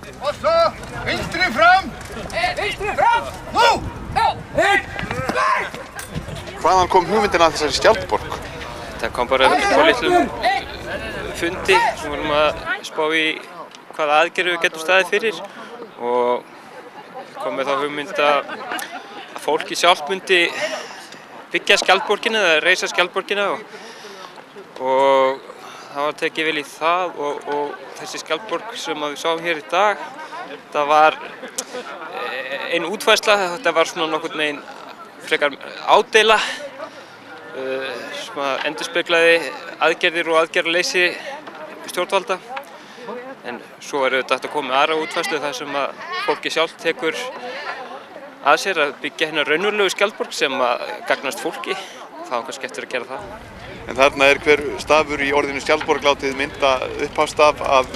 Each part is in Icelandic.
Og så vinstri fram! Vinstri fram! Nú! Já, einn, tvær! Hvaðan kom hugmyndin að þessari skjaldborg? Það kom bara á litlum fundi sem vorum að spá í hvaða aðgerðir við getum staðið fyrir og kom með þá hugmynd að fólki sjálft myndi byggja skjaldborgina eða reisa skjaldborgina og það var tekið vel í það og þessi skjaldborg sem við sáum hér í dag, það var ein útfærsla, þetta var svona nokkurn veginn frekar ádeila sem að endurspeglaði aðgerðir og aðgerðarleysi stjórnvalda. En svo er auðvitað hægt að koma með aðra útfærslu þar sem að fólki sjálft tekur að sér að byggja hérna raunverulegu skjaldborg sem að gagnast fólki. Það var kannski eftir að gera það. En þarna er hver stafur í orðinu skjaldborg látið mynda upphafsstaf af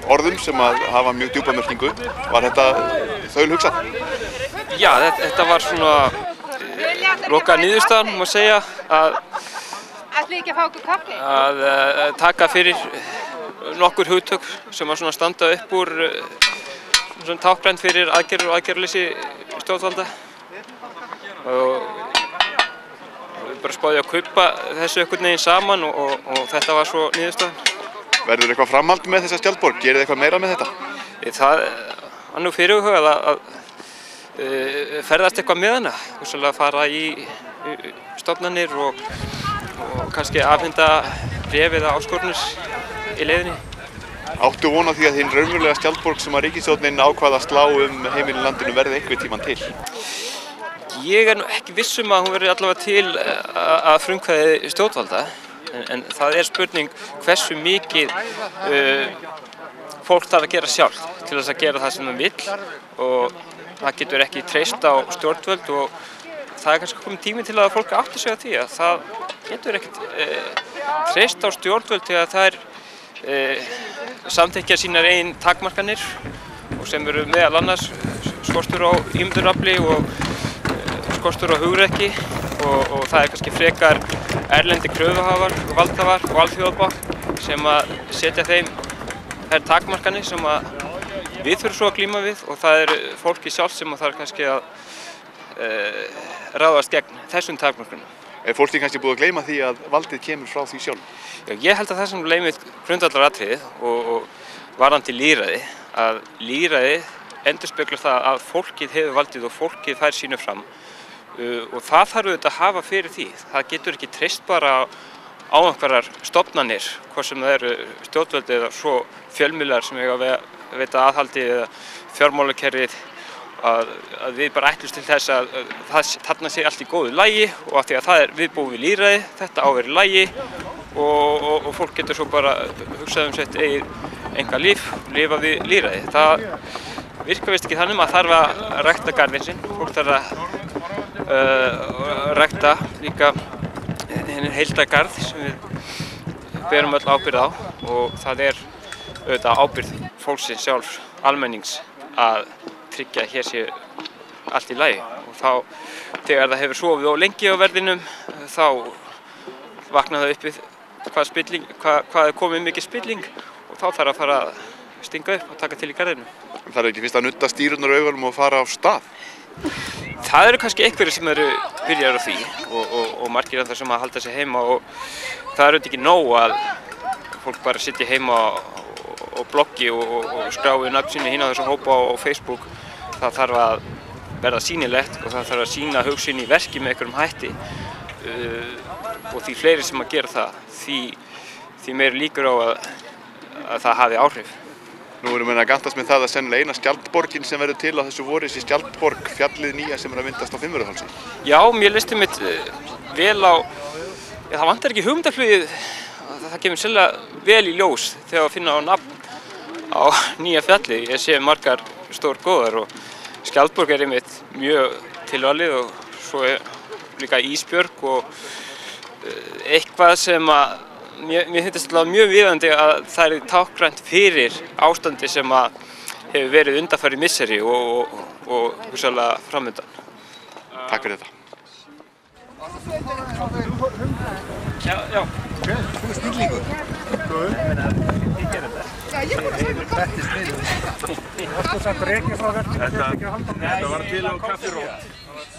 orðum sem að hafa mjög djúpa merkingu. Var þetta þaul hugsað? Já, þetta var svona loka niðurstaðan, má segja, að taka fyrir nokkur hugtök sem að standa upp úr táknrænt fyrir aðgerðir og aðgerðarleysi stjórnvalda. Og bara spáði að kaupa þessu einhvern veginn saman og þetta var svo niðurstaðan. Verður eitthvað framhald með þessa skjaldborg? Gerir þið eitthvað meira með þetta? Það var nú fyrirhugað að ferðast eitthvað með hana, hugsanlega fara í stofnanir og kannski afhenda bréf eða áskoranir í leiðinni. Áttu von á því að hinn raunverulega skjaldborg sem að ríkisstjórnin ákvað að slá heimilin í landinu verði einhvern tímann til? Ég er nú ekki viss að hún verði allavega til að frumkvæði stjórnvalda, en það er spurning hversu mikið fólk þarf að gera sjálft til þess að gera það sem það vill og það getur ekki treyst á stjórnvöld og það er kannski komið tími til að fólk átti sig á því að það getur ekkert treyst á stjórnvöld til að það samþykkja sínar eigin takmarkanir og sem eru meðal annars skortur á ímyndunarafli og skortur á hugrekki og það er kannski frekar erlendi kröfuhafar, valdhafar og alþjóðabákn sem að setja þeim þær takmarkanir sem að við þurfum svo að glíma við og það er fólki sjálf sem þarf kannski að ráðast gegn þessum takmörkunum. Er fólki kannski búið að gleyma því að valdið kemur frá því sjálf? Já, ég held að það sem gleymið grundvallaratriðið og varðandi lýðræði, að lýðræðið endurspeglar það að fólkið hefur valdið og fólkið fær sínu fram og það þarf auðvitað að hafa fyrir því. Það getur ekki treyst bara á einhverjar stofnanir, hvort sem það eru stjórnvöld eða svo fjölmiðlar sem eiga að veita aðhaldi eða fjármálakerfið að við bara ætlumst til þess að þarna sé allt í góðu lagi og af því að það er viðbúið við lýðræði, þetta á að vera í lagi og fólk getur svo bara hugsað sitt eigið einkalíf, lifa við lýðræði. Það virkar vist ekki þannig að þarf að rækta garðinn sinn, fólk þarf að rækta líka henni heildargarð sem við berum öll ábyrgð á og það er auðvitað ábyrgð fólksins sjálfs, almennings að tryggja að hér sé allt í lagi og þá þegar það hefur sofið of lengi á verðinum þá vaknar það upp við hvað er komið mikið spilling og þá þarf að fara að stinga upp og taka til í garðinu. Það er ekki fyrst að nudda stýrurnar augunum og fara á stað? Það eru kannski einhverjir sem eru byrjar á því og margir af það sem að halda sig heima og það er auðvitað ekki nóg að fólk bara sitja heima og bloggi og skrái nafn sínu hinn á þessu hópa á Facebook. Það þarf að verða sýnilegt og það þarf að sýna hugsun í verki með einhverjum hætti og því fleiri sem að gera það, því meiri líkur á að það hafi áhrif. Nú erum við að gantast með það að sennilega eina skjaldborgin sem verður til á þessu vori, þessi skjaldborg fjallið nýja sem er að myndast á Fimmvörðuhálsi. Já, mér listi mitt vel á, það vantar ekki hugmyndaflugið, það kemur sérlega vel í ljós þegar að finna á nafn á nýja fjalli. Ég sé margar stór góðar og skjaldborg er einmitt mjög tilvalið og svo er líka ísbjörg og eitthvað sem að mér finnst alltaf mjög viðandi að það er táknrænt fyrir ástandi sem að hefur verið undanfarið misseri og hugsanlega framöndan. Takk fyrir þetta. Já. Þú er snillingur. Góður. Ég meina, ég gerði þetta. Þetta var til á kaffirót.